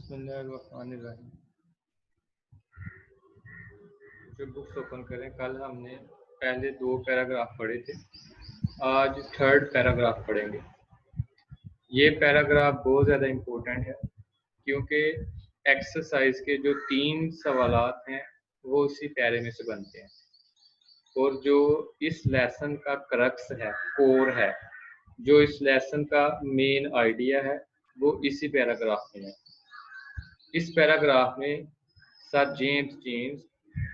बिस्मिल्लाहिर्रहमानिर्रहीम। जो books open करें, कल हमने पहले 2 पैराग्राफ पढ़े थे, आज 3rd पैराग्राफ पढ़ेंगे। ये पैराग्राफ बहुत ज़्यादा इम्पोर्टेंट है क्योंकि एक्सरसाइज के जो 3 सवालात हैं वो उसी पैरे में से बनते हैं और जो इस लेसन का क्रक्स है, कोर है, जो इस लेसन का मेन आइडिया है वो इसी पैराग्राफ में है। इस पैराग्राफ में सर जेम्स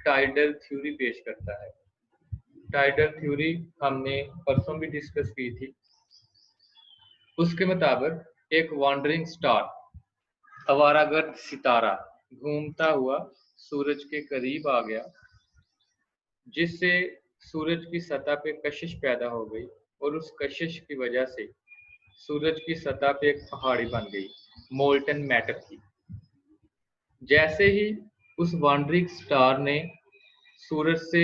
टाइडल थ्योरी पेश करता है। टाइडल थ्योरी हमने परसों भी डिस्कस की थी। उसके मुताबिक एक वॉन्डरिंग स्टार, आवारागर्द सितारा, घूमता हुआ सूरज के करीब आ गया, जिससे सूरज की सतह पे कशिश पैदा हो गई और उस कशिश की वजह से सूरज की सतह पे एक पहाड़ी बन गई, मोल्टन मैटर की। जैसे ही उस वॉन्डरिंग स्टार ने सूरज से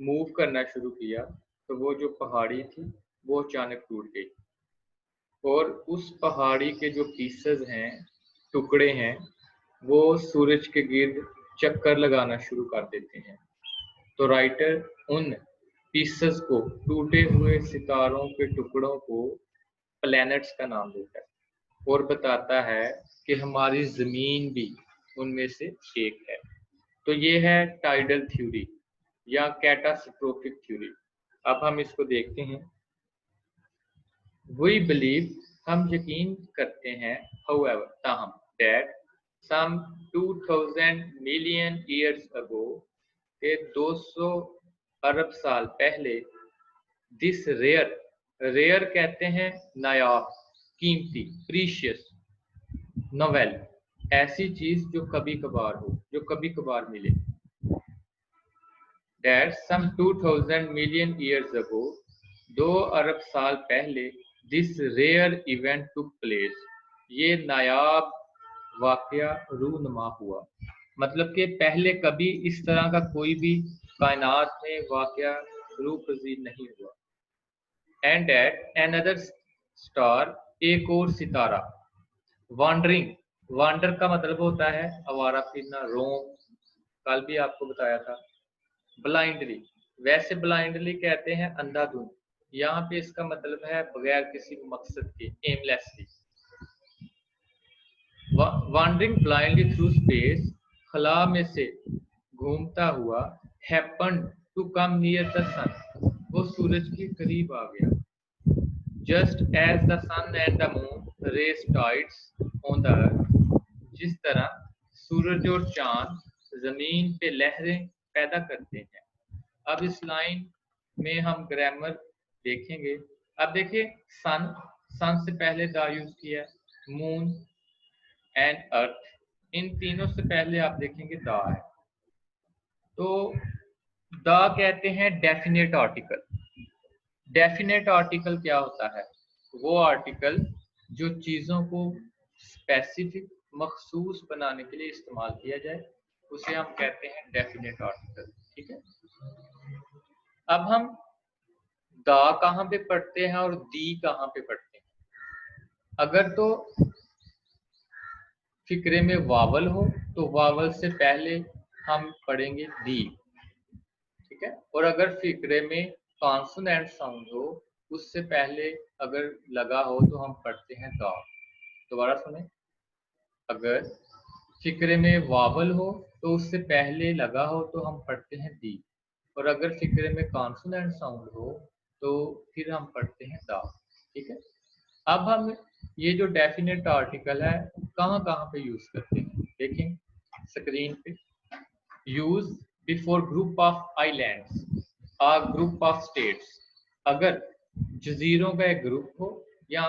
मूव करना शुरू किया तो वो जो पहाड़ी थी वो अचानक टूट गई और उस पहाड़ी के जो पीसेस हैं, टुकड़े हैं, वो सूरज के गिर्द चक्कर लगाना शुरू कर देते हैं। तो राइटर उन पीसेस को, टूटे हुए सितारों के टुकड़ों को प्लैनेट्स का नाम देता है और बताता है कि हमारी ज़मीन भी उनमें से एक है। तो ये है टाइडल थ्योरी या कैटास्ट्रोफिक थ्योरी। अब हम इसको देखते हैं। वी बिलीव, हम यकीन करते हैं, however, ताहम, that some 2000 million years ago, के 200 अरब साल पहले, दिस रेयर कहते हैं नायाब, कीमती, प्रीशियस, नोवेल, ऐसी चीज जो कभी कभार हो, जो कभी कभार मिले। That some 2000 million years ago, 2 अरब साल पहले, this rare event took place, ये नायाब वाकया रूनुमा हुआ। मतलब कि पहले कभी इस तरह का कोई भी कायनात में वाकया रूपजीर नहीं हुआ। एंड एट another स्टार, एक और सितारा, वॉन्डरिंग, वॉन्डर का मतलब होता है आवारा फिरना, रोम, कल भी आपको बताया था। ब्लाइंडली, वैसे ब्लाइंडली कहते हैं अंधाधुंध, यहाँ पे इसका मतलब है बगैर किसी मकसद के, aimlessly. Wandering blindly through space, खला में से घूमता हुआ, happen to come near the sun, वो सूरज के करीब आ गया। Just as the sun and the moon raise tides on the earth, जिस तरह सूरज और चांद जमीन पे लहरें पैदा करते हैं। अब इस लाइन में हम ग्रामर देखेंगे। अब देखिए, सन से पहले द यूज किया है, मून एंड अर्थ, इन तीनों से पहले आप देखेंगे द है। तो द कहते हैं डेफिनेट आर्टिकल। डेफिनेट आर्टिकल क्या होता है? वो आर्टिकल जो चीजों को स्पेसिफिक, मखसूस बनाने के लिए इस्तेमाल किया जाए, उसे हम कहते हैं डेफिनेट आर्टिकल। ठीक है। अब हम दा कहाँ पे पढ़ते हैं और दी कहाँ पे पढ़ते हैं? अगर तो फिक्रे में वावल हो तो वावल से पहले हम पढ़ेंगे दी, ठीक है। और अगर फिक्रे में कॉन्सोनेंट साउंड हो, उससे पहले अगर लगा हो तो हम पढ़ते हैं दा। दोबारा सुने, अगर फिक्रे में वावल हो तो उससे पहले लगा हो तो हम पढ़ते हैं दी, और अगर फिक्रे में कॉन्सोनेंट साउंड हो तो फिर हम पढ़ते हैं दा। ठीक है। अब हम ये जो डेफिनेट आर्टिकल है कहाँ कहाँ पे यूज करते हैं देखें स्क्रीन पे। Use before group of islands और ग्रुप ऑफ स्टेट्स, अगर जजीरों का एक ग्रुप हो या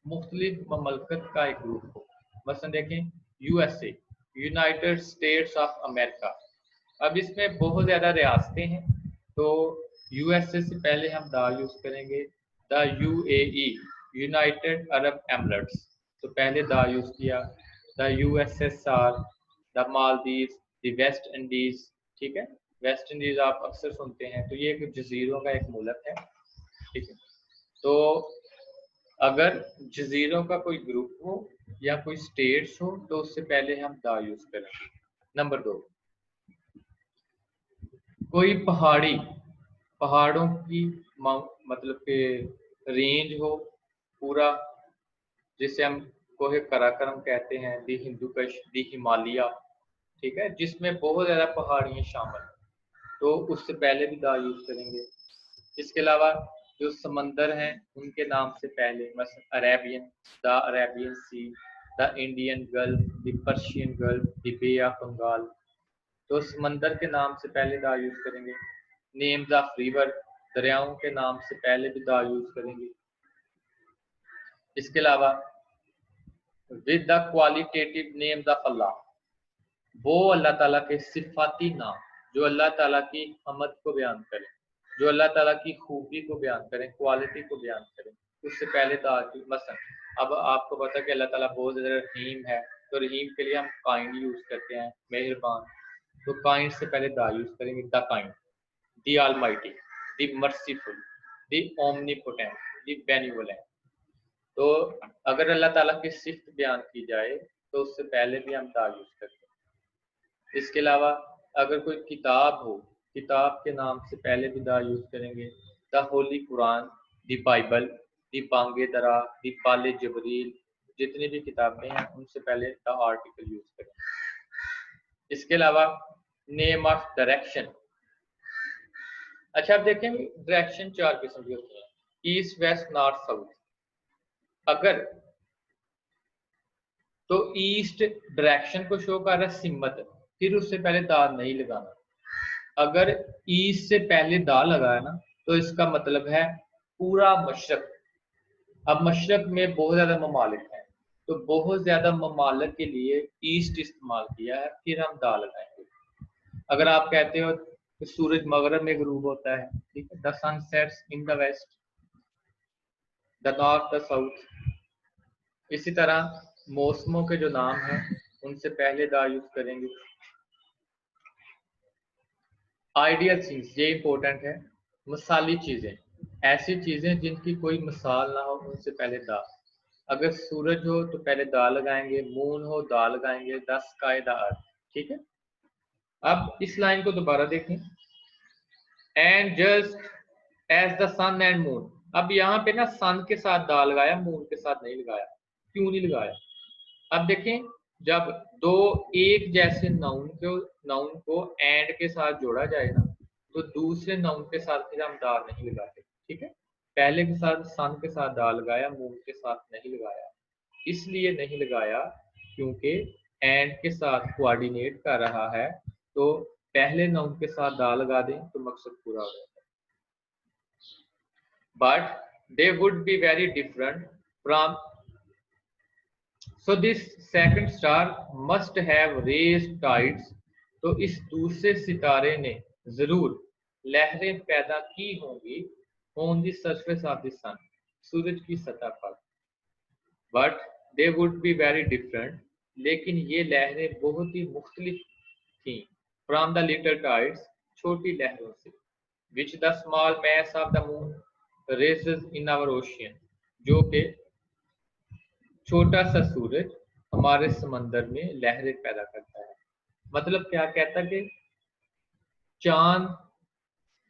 मुख्तलिफ ममलकत का एक ग्रुप हो। मसलन देखें USA, United states of America. अब इसमें बहुत ज़्यादा रियासतें हैं, तो यूएसए से पहले हम द यूज करेंगे। The UAE, United Arab Emirates, तो पहले द यूज किया। The USSR, the Maldives, the West Indies. ठीक है, वेस्ट इंडीज आप अक्सर सुनते हैं, तो ये एक जजीरों का एक मुल्क है। ठीक है। तो अगर जजीरों का कोई ग्रुप हो या कोई स्टेट्स हो तो उससे पहले हम दा यूज करेंगे। नंबर 2, कोई पहाड़ों की मतलब के रेंज हो पूरा, जिसे हम कोहे कराकरम कहते हैं, दी हिंदुकुश, दी हिमालय, ठीक है, जिसमें बहुत ज़्यादा पहाड़ियाँ शामिल, तो उससे पहले भी दा यूज करेंगे। इसके अलावा जो समंदर हैं उनके नाम से पहले, मसलन Arabian, the Arabian sea, the Indian gulf, the Persian gulf, the bay of Bengal, तो समंदर के नाम से पहले दा यूज करेंगे। नेम्स ऑफ रिवर, दरियाओं के नाम से पहले भी दा यूज करेंगे। इसके अलावा with the qualitative names of Allah, वो अल्लाह ताला के सिफाती नाम जो अल्लाह ताला की हमद को बयान करें, जो अल्लाह ताला की खूबी को बयान करें, क्वालिटी को बयान करें, उससे पहले दा की। मसलन अब आपको पता है कि अल्लाह ताला बहुत ज़्यादा रहीम है, तो रहीम के लिए हम काइंड यूज करते हैं, मेहरबान, तो काइंड से पहले दा यूज करेंगे, the kind, the almighty, the merciful, the omnipotent, the benevolent. तो अगर अल्लाह ताला की सिफ्त बयान की जाए तो उससे पहले भी हम दा यूज करते हैं। इसके अलावा अगर कोई किताब हो, किताब के नाम से पहले भी दा यूज करेंगे, the holy Quran, the Bible, the Bang-e-Dara, the पाले जबरील, जितनी भी किताबें हैं उनसे पहले द आर्टिकल यूज करेंगे। इसके अलावा नेम ऑफ डायरेक्शन, अच्छा आप देखें डायरेक्शन 4 किस्म की होती हैं, ईस्ट, वेस्ट, नॉर्थ, साउथ। अगर तो ईस्ट डायरेक्शन को शो कर रहा है सिमत, फिर उससे पहले दा नहीं लगाना। अगर ईस्ट से पहले दा लगाया ना तो इसका मतलब है पूरा मशरक। अब मशरक में बहुत ज्यादा ममालिक हैं, तो बहुत ज्यादा ममालिक के लिए ईस्ट इस्तेमाल किया है, फिर हम दा लगाएंगे। अगर आप कहते हो कि सूरज मगरब में गुरूब होता है, ठीक है, the sun sets in the west, the north, the south. इसी तरह मौसमों के जो नाम हैं उनसे पहले दा यूज करेंगे। आइडियल थिंग्स, ये इंपॉर्टेंट है, मिसाली चीजें, ऐसी चीजें जिनकी कोई मिसाल ना हो, उनसे पहले दा। अगर सूरज हो तो पहले दा लगाएंगे, मून हो दा लगाएंगे, द स्काई, द अर्थ, ठीक है। अब इस लाइन को दोबारा देखें, and just as the sun and moon. अब यहाँ पे ना सन के साथ दा लगाया, मून के साथ नहीं लगाया, क्यों नहीं लगाया? अब देखें, जब दो एक जैसे नाउन को एंड के साथ जोड़ा जाए ना, तो दूसरे नाउन के साथ फिर हम दा नहीं लगाते, ठीक है। पहले के साथ सन के साथ दा लगाया, मून के साथ नहीं लगाया। इसलिए नहीं लगाया क्योंकि एंड के साथ कोऑर्डिनेट कर रहा है, तो पहले नाउन के साथ दा लगा दें तो मकसद पूरा हो जाता है। But they would be very different from, so this second star must have raised tides, तो इस दूसरे सितारे ने जरूर लहरें पैदा की होंगी, on the surface of the sun, सूरज की सतह पर। But they would be very different, लेकिन ये लहरें बहुत ही मुख्तलिफ थी, फ्रॉम द लिटिल टाइड्स, छोटी लहरों से, which the small mass of the moon raises in our ocean, जो कि छोटा सा सूरज हमारे समंदर में लहरें पैदा करता है। मतलब क्या कहता है कि चांद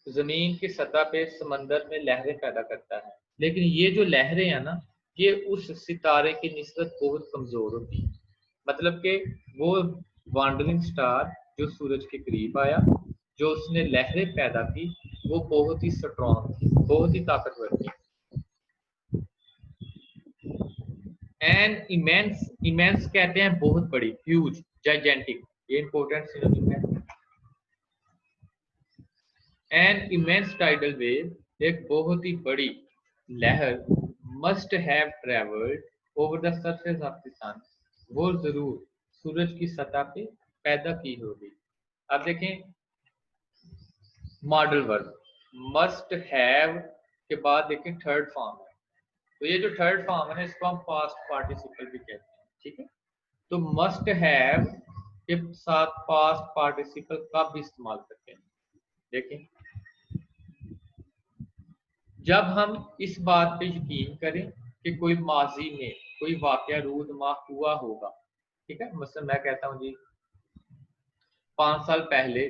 जमीन की सतह पे समंदर में लहरें पैदा करता है, लेकिन ये जो लहरें हैं ना, ये उस सितारे की निस्बत बहुत कमजोर होती है। मतलब कि वो वांडरिंग स्टार जो सूरज के करीब आया, जो उसने लहरें पैदा की, वो बहुत ही स्ट्रॉन्ग थी, बहुत ही ताकतवर थी। एंड इमेंस, इमेंस कहते हैं बहुत बड़ी, ह्यूज, जाइजेंटिक, ये इंपॉर्टेंट सिनोनिम है। एन इमेंस टाइडल वेव, एक बहुत ही बड़ी लहर, must have travelled over the surface of the sun, वो जरूर सूरज की सतह पे पैदा की होगी। अब देखें मॉडल वर्ब, मस्ट हैव के बाद देखें थर्ड फॉर्म है, तो ये जो थर्ड फॉर्म है ना, इसको हम पास्ट पार्टिसिपल भी कहते हैं, ठीक है। तो मस्ट हैव के साथ पास्ट पार्टिसिपल का भी इस्तेमाल करते हैं। देखें, जब हम इस बात पे यकीन करें कि कोई माजी में कोई वाकया रूदमा हुआ होगा, ठीक है। मसलन मैं कहता हूँ जी 5 साल पहले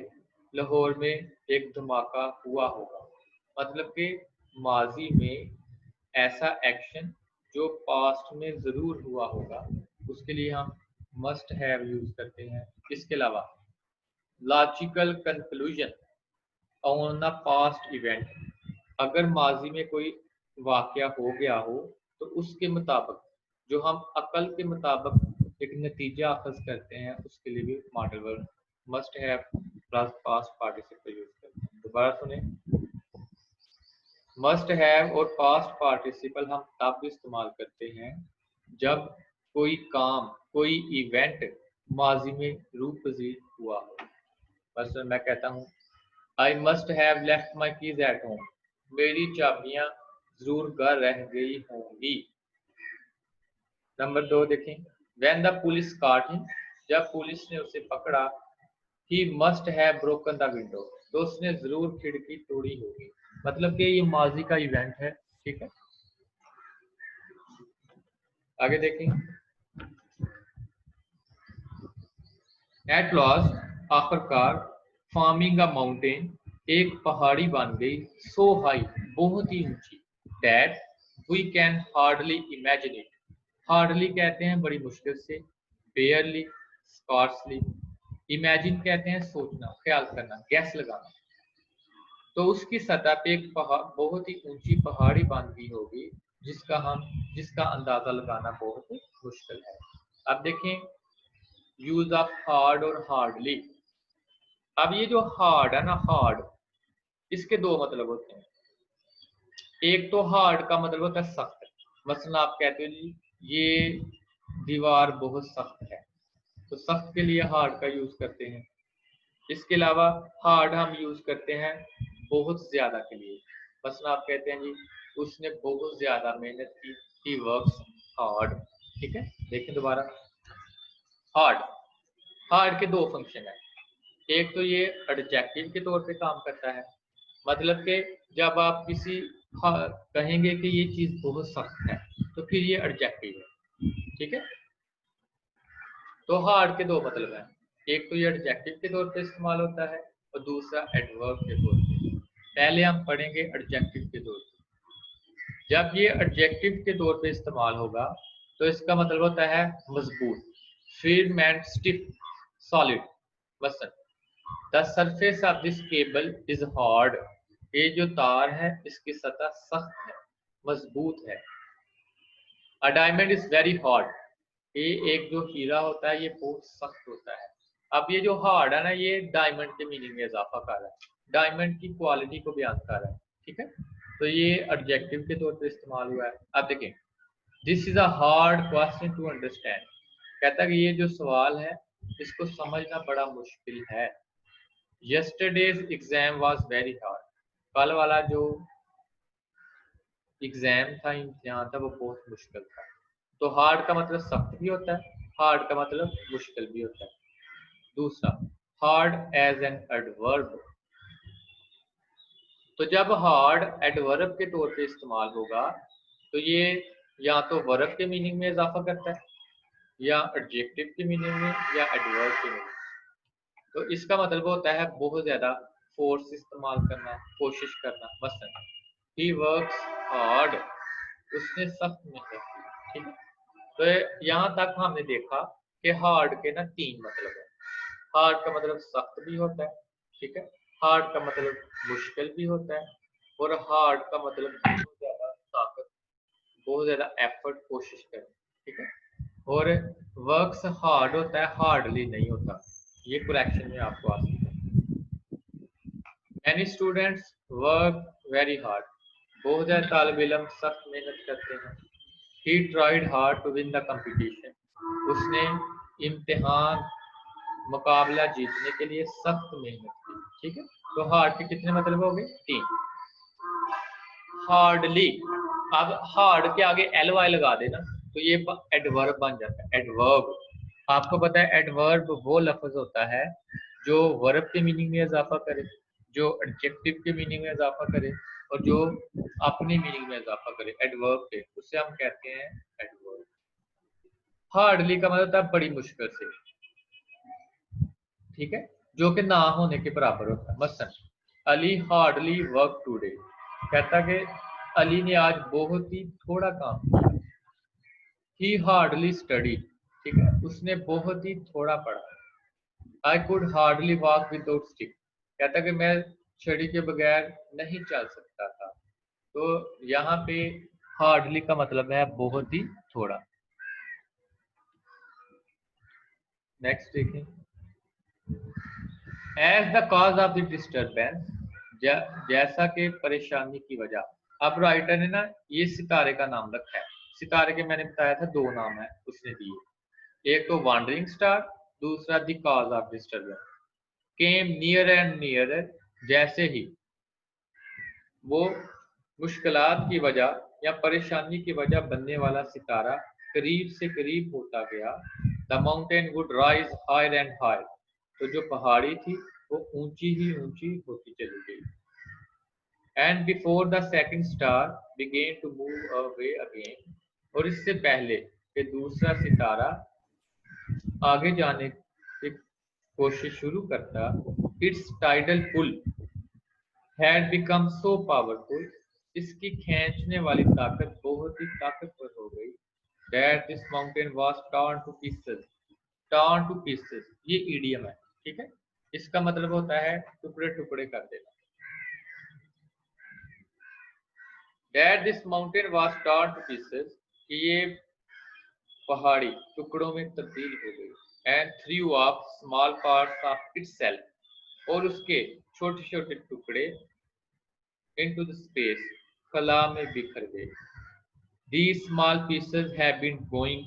लाहौर में एक धमाका हुआ होगा, मतलब कि माजी में ऐसा एक्शन जो पास्ट में ज़रूर हुआ होगा, उसके लिए हम मस्ट हैव यूज़ करते हैं। इसके अलावा logical conclusion on a past event, अगर माजी में कोई वाकया हो गया हो तो उसके मुताबिक जो हम अकल के मुताबिक एक नतीजा अखज़ करते हैं, उसके लिए भी modal verb must have plus past participle use करते हैं। दोबारा सुने, मस्ट हैव और पास्ट पार्टिसिपल हम तब इस्तेमाल करते हैं जब कोई काम, कोई इवेंट माजी में रूप पजीर हुआ हो। मसलन मैं कहता हूँ I must have left my keys at home, मेरी चाबियां जरूर घर रह गई होंगी। नंबर 2 देखें, when the police cot him, जब पुलिस ने उसे पकड़ा, he must have broken the window, तो उसने जरूर खिड़की तोड़ी होगी। मतलब कि ये माजी का इवेंट है, ठीक है। आगे देखें, एट लास्ट, आखिरकार, फार्मिंग अ माउंटेन, एक पहाड़ी बन गई, सो हाई, बहुत ही ऊंची, that we can hardly imagine it, hardly कहते हैं बड़ी मुश्किल से, बेयरली, स्कार्सली, इमेजिन कहते हैं सोचना, ख्याल करना, गैस लगाना। तो उसकी सतह पे एक बहुत ही ऊंची पहाड़ी बन गई होगी जिसका अंदाजा लगाना बहुत ही मुश्किल है। अब देखें यूज ऑफ हार्ड और हार्डली। अब ये जो हार्ड है ना, हार्ड, इसके दो मतलब होते हैं। एक तो हार्ड का मतलब होता है सख्त, मसलन आप कहते हो जी ये दीवार बहुत सख्त है, तो सख्त के लिए हार्ड का यूज करते हैं। इसके अलावा हार्ड हम यूज करते हैं बहुत ज्यादा के लिए, मसलन आप कहते हैं जी उसने बहुत ज्यादा मेहनत की, ही वर्क्स हार्ड, ठीक है। देखें दोबारा, हार्ड, हार्ड के दो फंक्शन है। एक तो ये एडजेक्टिव के तौर पे काम करता है, मतलब कि जब आप किसी कहेंगे कि ये चीज बहुत सख्त है तो फिर ये एडजेक्टिव है, ठीक है। तो हार्ड के दो मतलब हैं, एक तो ये एडजेक्टिव के तौर पे इस्तेमाल होता है और दूसरा एडवर्ब के तौर पे। पहले हम पढ़ेंगे एडजेक्टिव के तौर पे। जब ये एडजेक्टिव के तौर पे इस्तेमाल होगा तो इसका मतलब होता है मजबूत, firm and stiff, solid। मसलन the surface of this cable is hard, ये जो तार है इसकी सतह सख्त है, मजबूत है। A diamond is very hard, ये एक जो हीरा होता है ये बहुत सख्त होता है। अब ये जो हार्ड है ना, ये डायमंड के मीनिंग में इजाफा कर रहा है, डायमंड की क्वालिटी को बयान कर रहा है, ठीक है। तो ये एडजेक्टिव के तौर पर इस्तेमाल हुआ है। अब देखें, this is a hard question to understand, कहता है कि ये जो सवाल है इसको समझना बड़ा मुश्किल है। Yesterday's exam was very hard, कल वाला जो एग्जाम था, इम्तिहान था, वो बहुत मुश्किल था। तो हार्ड का मतलब सख्त भी होता है, हार्ड का मतलब मुश्किल भी होता है। दूसरा, हार्ड एज एन एडवर्ब, तो जब हार्ड एडवर्ब के तौर पे इस्तेमाल होगा तो ये या तो वर्ब के मीनिंग में इजाफा करता है, या एडजेक्टिव के मीनिंग में, या एडवर्ब के मीनिंग में। तो इसका मतलब होता है बहुत ज्यादा फोर्स इस्तेमाल करना, कोशिश करना। मसलन ही वर्क्स हार्ड, उसने सख्त मेहनत की, ठीक है। तो यहाँ तक हमने देखा कि हार्ड के ना तीन मतलब है। हार्ड का मतलब सख्त भी होता है, ठीक है। हार्ड का मतलब मुश्किल भी होता है, और हार्ड का मतलब बहुत ज्यादा ताकत, बहुत ज्यादा एफर्ट, कोशिश करना, ठीक है। और वर्क्स हार्ड होता है, हार्डली नहीं होता। ये करेक्शन में आपको आ सकता है। Many students work very hard, बहुत ज्यादा तालिब इल्म सख्त मेहनत करते हैं। He tried hard to win the competition, उसने इम्तिहान, मुकाबला जीतने के लिए सख्त मेहनत की, ठीक है। तो हार्ड के कितने मतलब हो गए? तीन। हार्डली, अब हार्ड के आगे एल वाई लगा देना तो ये एडवर्ब बन जाता है। एडवर्ब, आपको पता है एडवर्ब वो लफ्ज होता है जो वर्ब के मीनिंग में इजाफा करे, जो एडजेक्टिव के मीनिंग में इजाफा करे, और जो अपनी मीनिंग में इजाफा करे एडवर्ब के, उससे हम कहते हैं एडवर्ब। हार्डली का मतलब था बड़ी मुश्किल से, ठीक है, जो कि ना होने के बराबर होता है। मसलन अली हार्डली वर्क टुडे, कहता कि अली ने आज बहुत ही थोड़ा काम किया। ही हार्डली स्टडी, ठीक है, उसने बहुत ही थोड़ा पढ़ा। I could hardly walk without stick, कहता कि मैं छड़ी के बगैर नहीं चल सकता था। तो यहाँ पे हार्डली का मतलब है बहुत ही थोड़ा। नेक्स्ट देखें, as the cause of the disturbance, जैसा कि परेशानी की वजह। अब राइटर ने ना ये सितारे का नाम रखा है। सितारे के मैंने बताया था दो नाम है उसने दिए, एक तो वॉन्डरिंग स्टार, दूसरा the cause of disturbance. Came near and near, जैसे ही वो मुश्किलात की वजह या परेशानी की वजह बनने वाला सितारा करीब से करीब होता गया, the mountain would rise higher and higher, तो जो पहाड़ी थी वो ऊंची ही ऊंची होती चली गई। And before the second star began to move away again, और इससे पहले कि दूसरा सितारा आगे जाने की कोशिश शुरू करता, its tidal pull had become so powerful, इसकी खींचने वाली ताकत बहुत ही ताकतवर हो गई, that this mountain was torn to pieces. Torn to pieces ये ईडियम है, ठीक है, इसका मतलब होता है टुकड़े टुकड़े कर देना। That this mountain was torn to pieces, कि ये पहाड़ी टुकड़ों में तब्दील हो गई, and through of small parts of itself, और उसके छोटे छोटे टुकड़े into the space, खला में बिखर गए। These small pieces have been going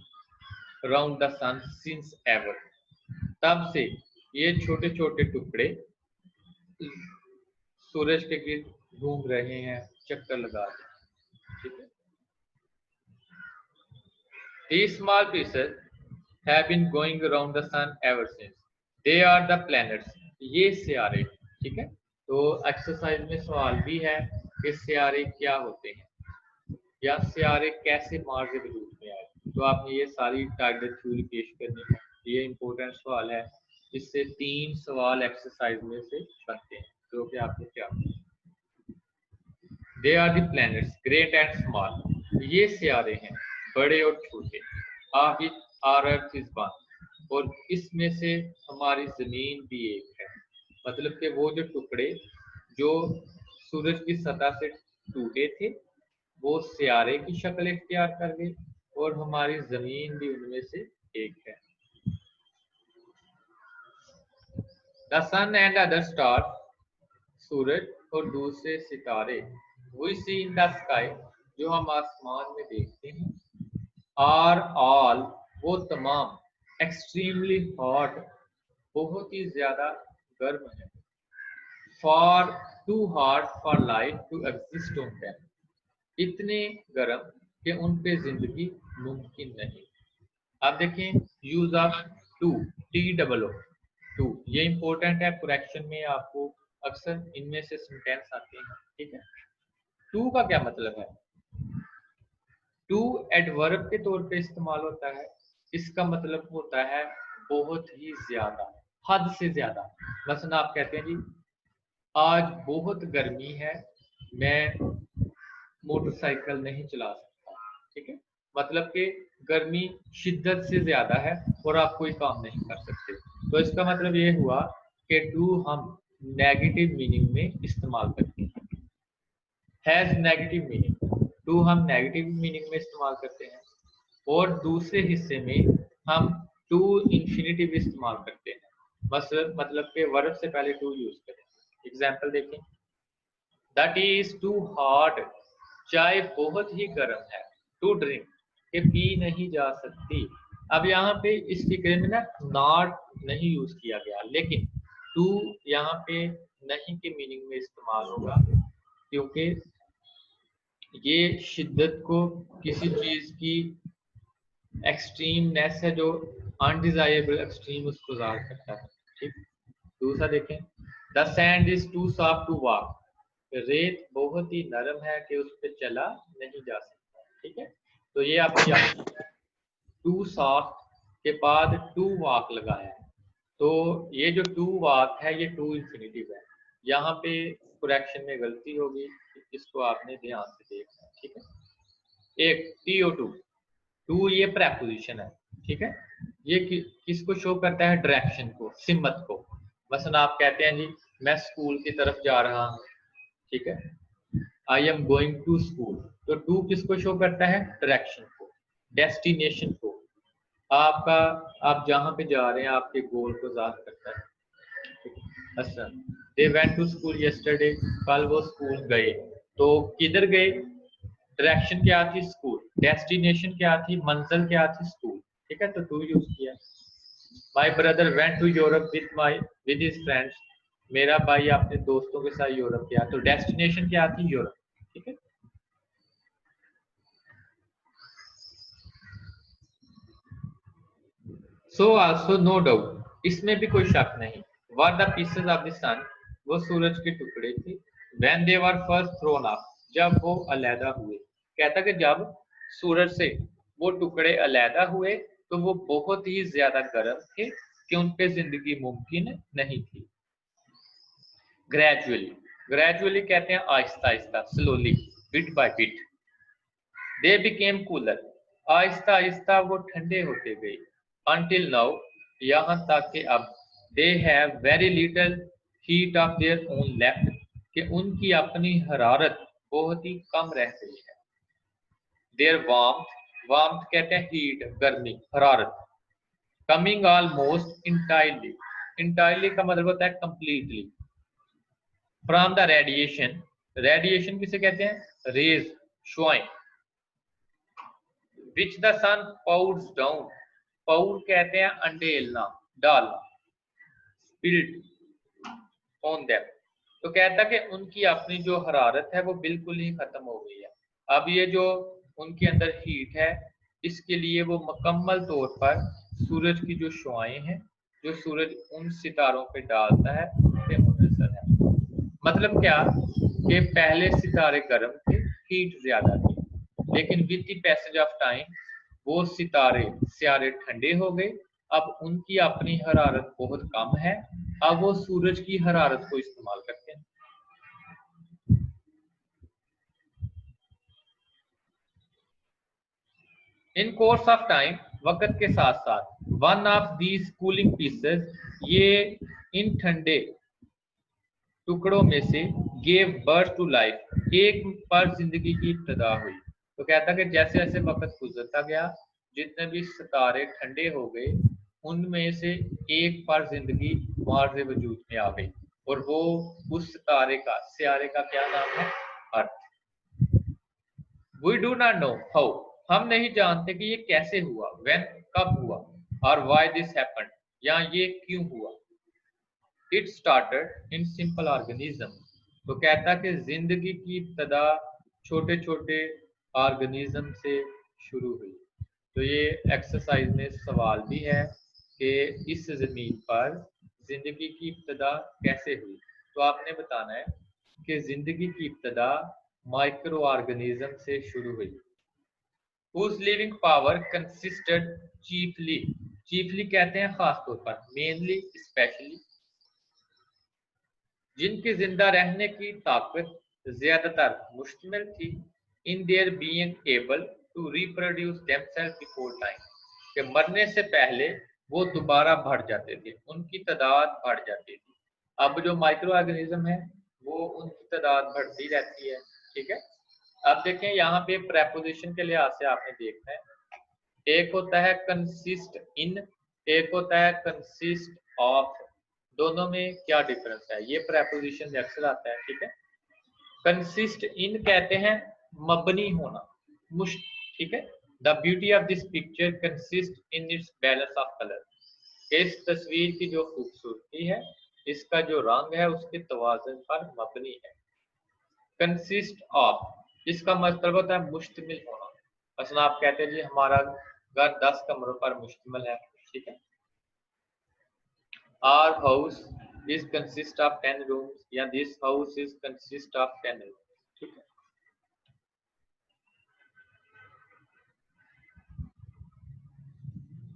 around the sun since ever, तब से ये छोटे छोटे टुकड़े सूरज के गिर्द घूम रहे हैं, चक्कर लगा रहे हैं, ठीक है। These small pieces have been going around the sun ever since. They are the planets. ये सियारे, ठीक है। तो एक्सरसाइज में सवाल भी है कि सियारे क्या होते हैं या सियारे कैसे मार्स के वजूद में आए। तो आपने ये सारी टारगेट थ्योरी पेश करनी है, ये इंपॉर्टेंट सवाल है। इससे 3 सवाल एक्सरसाइज में से बनते हैं जो कि आपने क्या। They are the planets great and small, ये सियारे हैं बड़े और छोटे। Of it our earth is one, और इसमें से हमारी जमीन भी एक है। मतलब कि वो जो टुकड़े जो सूरज की सतह से टूटे थे वो सियारे की शक्ल इख्तियार कर गए, और हमारी जमीन भी उनमें से एक है। The sun and other star, सूरज और दूसरे सितारे, we see in the sky, जो हम आसमान में देखते हैं, आर ऑल, वो तमाम, एक्सट्रीमली हॉट, बहुत ही ज्यादा गर्म है, for too hot for life to exist on them, इतने गर्म कि उन पे जिंदगी मुमकिन नहीं। आप देखें use of too, TOO, too, ये इंपॉर्टेंट है, करेक्शन में आपको अक्सर इनमें से सेंटेंस आते हैं, ठीक है। टू का क्या मतलब है? टू एडवर्ब के तौर पे इस्तेमाल होता है, इसका मतलब होता है बहुत ही ज्यादा, हद से ज्यादा। मसलन आप कहते हैं जी आज बहुत गर्मी है, मैं मोटरसाइकिल नहीं चला सकता, ठीक है, मतलब कि गर्मी शिद्दत से ज्यादा है और आप कोई काम नहीं कर सकते। तो इसका मतलब ये हुआ कि टू हम नेगेटिव मीनिंग में इस्तेमाल करते हैं, हैज नेगेटिव मीनिंग, टू हम नेगेटिव मीनिंग में इस्तेमाल करते हैं, और दूसरे हिस्से में हम टू इंफिनिटिव इस्तेमाल करते हैं। मतलब कि वर्ब से पहले टू यूज करें। एग्जाम्पल देखें, दैट इज टू हॉट, चाय बहुत ही गर्म है, टू ड्रिंक, के पी नहीं जा सकती। अब यहाँ पे इस फिक्रे में ना नॉट नहीं यूज किया गया, लेकिन टू यहाँ पे नहीं के मीनिंग में इस्तेमाल होगा, क्योंकि ये शिद्दत को किसी चीज की एक्सट्रीमनेस है जो अनडिजायरेबल एक्सट्रीम उसको जाहिर करता है, ठीक। दूसरा देखें, the sand is too soft to walk, रेत बहुत ही नरम है कि उस पर चला नहीं जा सकता, ठीक है। तो ये आपको याद रखना है। टू सॉफ्ट के बाद टू वॉक लगाया है, तो ये जो टू वॉक है ये टू इंफिनिटिव है। यहाँ पे करेक्शन में गलती होगी, इसको आपने ध्यान से देखना है, ठीक है। एक TO2, टू ये प्रेपोजिशन है, ठीक है। ये किसको शो करता है? डायरेक्शन को, सिमत को। मसलन आप कहते हैं जी मैं स्कूल की तरफ जा रहा हूँ, ठीक है, I am going to school, तो टू किसको शो करता है? डायरेक्शन को, डेस्टिनेशन को, आपका आप जहां पे जा रहे हैं आपके गोल को जाहिर करता है। अच्छा, they went to school yesterday, कल वो स्कूल गए, तो किधर गए? डायरेक्शन क्या थी? स्कूल। डेस्टिनेशन क्या थी? मंजिल क्या थी? स्कूल। ठीक है, तो टू यूज किया। My brother went to Europe with his friends, मेरा भाई अपने दोस्तों के साथ यूरोप गया, तो डेस्टिनेशन क्या थी? यूरोप। ठीक है। सो आल्सो नो डाउट, इसमें भी कोई शक नहीं, were the pieces of the sun, वो सूरज के टुकड़े थे, when they were first thrown up, जब वो अलहदा हुए। कहता कि जब सूरज से वो टुकड़े अलहदा हुए तो वो बहुत ही ज्यादा गर्म थे कि उन पे जिंदगी मुमकिन नहीं थी। ग्रेजुअली, ग्रेजुअली कहते हैं Aahista Aahista, slowly, bit by bit. They became cooler, Aahista Aahista वो ठंडे होते गए। अनटिल नाउ, यहाँ तक कि अब, they have very little heat of their own left, कि उनकी अपनी हरारत बहुत ही कम रह गई है। देयर वार्मथ, वार्मथ कहते हैं हीट, गर्मी, हरारत। कमिंग ऑलमोस्ट इंटायरली, इंटायरली का मतलब होता है completely. From the radiation, radiation किसे कहते हैं? रेज, शुआएं, which the sun pours down, पाउड कहते हैं अंडेलना, डालना, स्पिरिट ऑन देम, तो कहता कि उनकी अपनी जो हरारत है वो बिल्कुल ही खत्म हो गई है। अब ये जो उनके अंदर हीट है, इसके लिए वो मुकम्मल तौर पर सूरज की जो शुआएं हैं, जो सूरज उन सितारों पे डालता है, उन पे मुनहसर है। मतलब क्या कि पहले सितारे गर्म थे, हीट ज्यादा थी, लेकिन with the passage of time वो सियारे ठंडे हो गए। अब उनकी अपनी हरारत बहुत कम है, अब वो सूरज की हरारत को इस्तेमाल करते हैं। इन कोर्स ऑफ टाइम, वक्त के साथ साथ, one of these cooling pieces, ये इन ठंडे टुकड़ों में से, गेव बर्थ टू लाइफ, एक पर जिंदगी की इब्तदा हुई। तो कहता कि जैसे जैसे वक्त गुजरता गया, जितने भी सितारे ठंडे हो गए, उनमें से एक पर जिंदगी मार्ज़ वजूद में आ गई, और वो उस सियारे का क्या नाम है? Earth. We do not know how, हम नहीं जानते कि ये कैसे हुआ, व्हेन, कब हुआ, और व्हाई दिस हैपेंड, या ये क्यों हुआ। It started in simple organism, तो कहता कि जिंदगी की इब्तदा छोटे छोटे ऑर्गेनिज्म से शुरू हुई। तो ये एक्सरसाइज में सवाल भी है कि इस जमीन पर जिंदगी की इब्तदा कैसे हुई। तो आपने बताना है कि जिंदगी की इब्तदा माइक्रो ऑर्गेनिज्म से शुरू हुई। whose living power consisted chiefly, chiefly कहते हैं खास तौर पर, mainly, especially, जिनकी जिंदा रहने की ताकत ज्यादातर मुश्तमिल थी, in their being able to reproduce themselves before time, कि मरने से पहले वो दोबारा बढ़ जाते थे, उनकी तादाद बढ़ जाती थी। अब जो माइक्रो ऑर्गेनिज्म है वो उनकी तादाद बढ़ती रहती है। ठीक है। अब देखें यहाँ पे प्रेपोजिशन के लिहाज से आपने देखना है, एक होता है कंसिस्ट इन, एक होता है कंसिस्ट ऑफ, दोनों में क्या डिफरेंस है? ये प्रेपोजिशन अक्सर आता है। ठीक है। कंसिस्ट इन कहते हैं मबनी होना, मुश्त। ठीक है। The beauty of this picture consist in its balance of colour, इस तस्वीर की जो खूबसूरती है, इसका जो रंग है उसके तवाज़ुन पर मबनी है। कंसिस्ट ऑफ, इसका मतलब होता है मुश्तमिल होना। मसलन आप कहते हैं जी हमारा घर 10 कमरों पर मुश्तमिल है। ठीक है। Our house is consist of 10 rooms, या this house is consist of 10 rooms। ठीक है।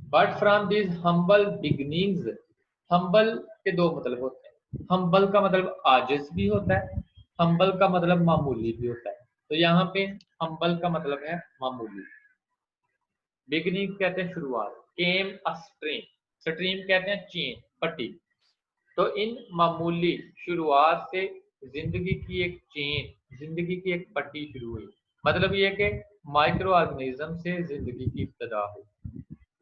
But from this humble beginnings, humble के दो मतलब होते हैं। हम्बल का मतलब आजिज भी होता है, हम्बल का मतलब मामूली भी होता है। तो यहाँ पे हम्बल का मतलब है मामूली। बिगनिंग कहते हैं शुरुआत। केम अ स्ट्रीम, स्ट्रीम कहते हैं चेन, पट्टी। तो इन मामूली शुरुआत से जिंदगी की एक चेन, जिंदगी की एक पट्टी शुरू हुई। मतलब ये कि माइक्रो ऑर्गेनिज्म से जिंदगी की इब्तदा हुई।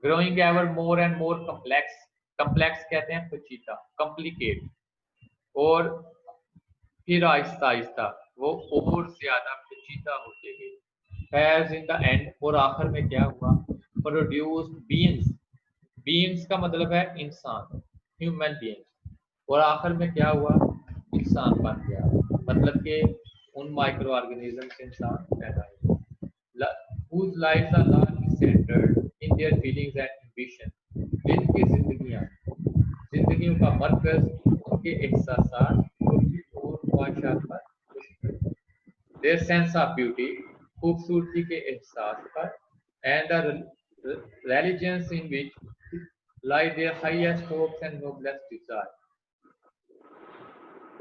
Growing ever more and more complex, complex कहते हैं पेचीदा, कॉम्प्लिकेट। और फिर आहिस्ता आहिस्ता वो और ज्यादा पेचीदा होते गए। एज इन द एंड, और आखिर में क्या हुआ, प्रोड्यूस्ड बीइंग्स। बीइंग्स का मतलब है इंसान, ह्यूमन बीइंग्स। और आखिर में क्या हुआ, इंसान बन गया। मतलब कि उन माइक्रो ऑर्गेनिज्म से इंसान पैदा हुआ। whose lives are largely centered in their feelings and ambition, जिनकी जिंदगियों का मरकज उनके एहसासात और ख्वाहिशात पर मुश्तमिल है। Their sense of beauty, खूबसूरती के एहसास पर, and the religions in which lie their highest hopes and noblest desire,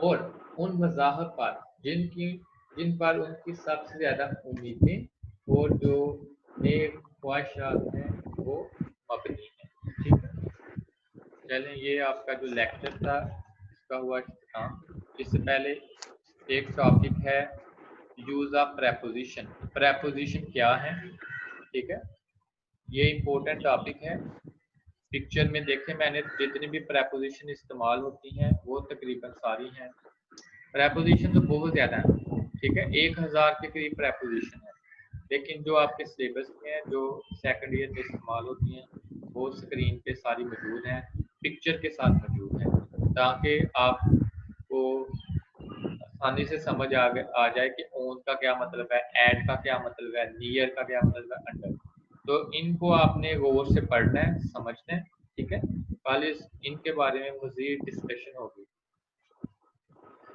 और उन मज़ाहब पर जिन पर उनकी सबसे ज़्यादा उम्मीदें और जो नेक ख्वाहिशात हैं वो मबनी हैं। ठीक है, चलें, ये आपका जो लेक्चर था इसका हुआ इख्तिताम। इससे पहले एक टॉपिक है यूज़ ऑफ प्रेपोजिशन। प्रेपोजिशन क्या है, ठीक है, ये इम्पोर्टेंट टॉपिक है। पिक्चर में देखें, मैंने जितनी भी प्रेपोजिशन इस्तेमाल होती हैं वो तकरीबन सारी हैं। प्रेपोजिशन तो बहुत ज़्यादा है, ठीक है, 1000 के करीब प्रेपोजिशन है। लेकिन जो आपके सिलेबस में है, जो सेकंड ईयर में इस्तेमाल होती हैं, वो स्क्रीन पे सारी मौजूद हैं, पिक्चर के साथ मौजूद हैं, ताकि आपको आसानी से समझ आ जाए कि ओन का क्या मतलब है, एड का क्या मतलब है, नियर का क्या मतलब है, अंडर। तो इनको आपने गौर से पढ़ना है, समझना है, ठीक है। कल इनके बारे में मज़ीद डिस्कशन होगी।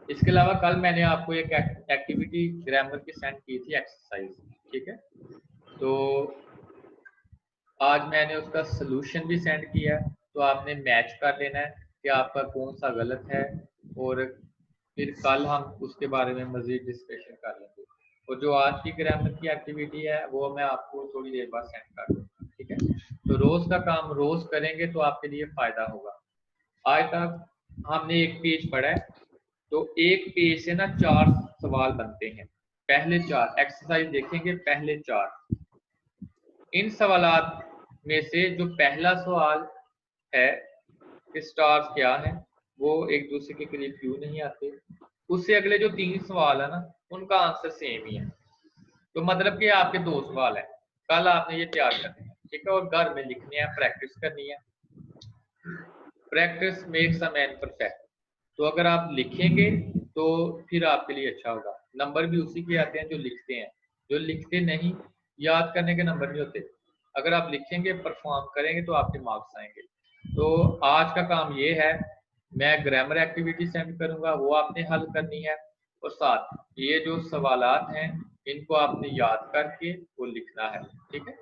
इसके अलावा कल मैंने आपको एक एक्टिविटी ग्रामर की सेंड की थी, एक्सरसाइज, ठीक है। तो आज मैंने उसका सलूशन भी सेंड किया है, तो आपने मैच कर लेना है कि आपका कौन सा गलत है, और फिर कल हम उसके बारे में मज़ीद डिस्कशन कर लेंगे। और जो आज की ग्रामर की एक्टिविटी है वो मैं आपको थोड़ी देर बाद सेंड कर दूँगा, ठीक है। तो रोज़ का काम रोज़ करेंगे तो आपके लिए फ़ायदा होगा। आज तक हमने एक पेज पढ़ा है, तो एक पेज से ना 4 सवाल बनते हैं। पहले 4 एक्सरसाइज देखेंगे, पहले 4। इन सवालात में से जो पहला सवाल है कि स्टार्स क्या है, वो एक दूसरे के करीब क्यों नहीं आते, उससे अगले जो 3 सवाल है ना, उनका आंसर सेम ही है। तो मतलब कि आपके 2 सवाल है, कल आपने ये तैयार करने हैं, ठीक है, और घर में लिखने हैं, प्रैक्टिस करनी है। Practice makes a man perfect. तो अगर आप लिखेंगे तो फिर आपके लिए अच्छा होगा। नंबर भी उसी के आते हैं जो लिखते हैं, जो लिखते नहीं, याद करने के नंबर नहीं होते। अगर आप लिखेंगे, परफॉर्म करेंगे तो आपके मार्क्स आएंगे। तो आज का काम ये है, मैं ग्रामर एक्टिविटी सेंड करूंगा, वो आपने हल करनी है, और साथ ये जो सवालात हैं इनको आपने याद करके वो लिखना है, ठीक है।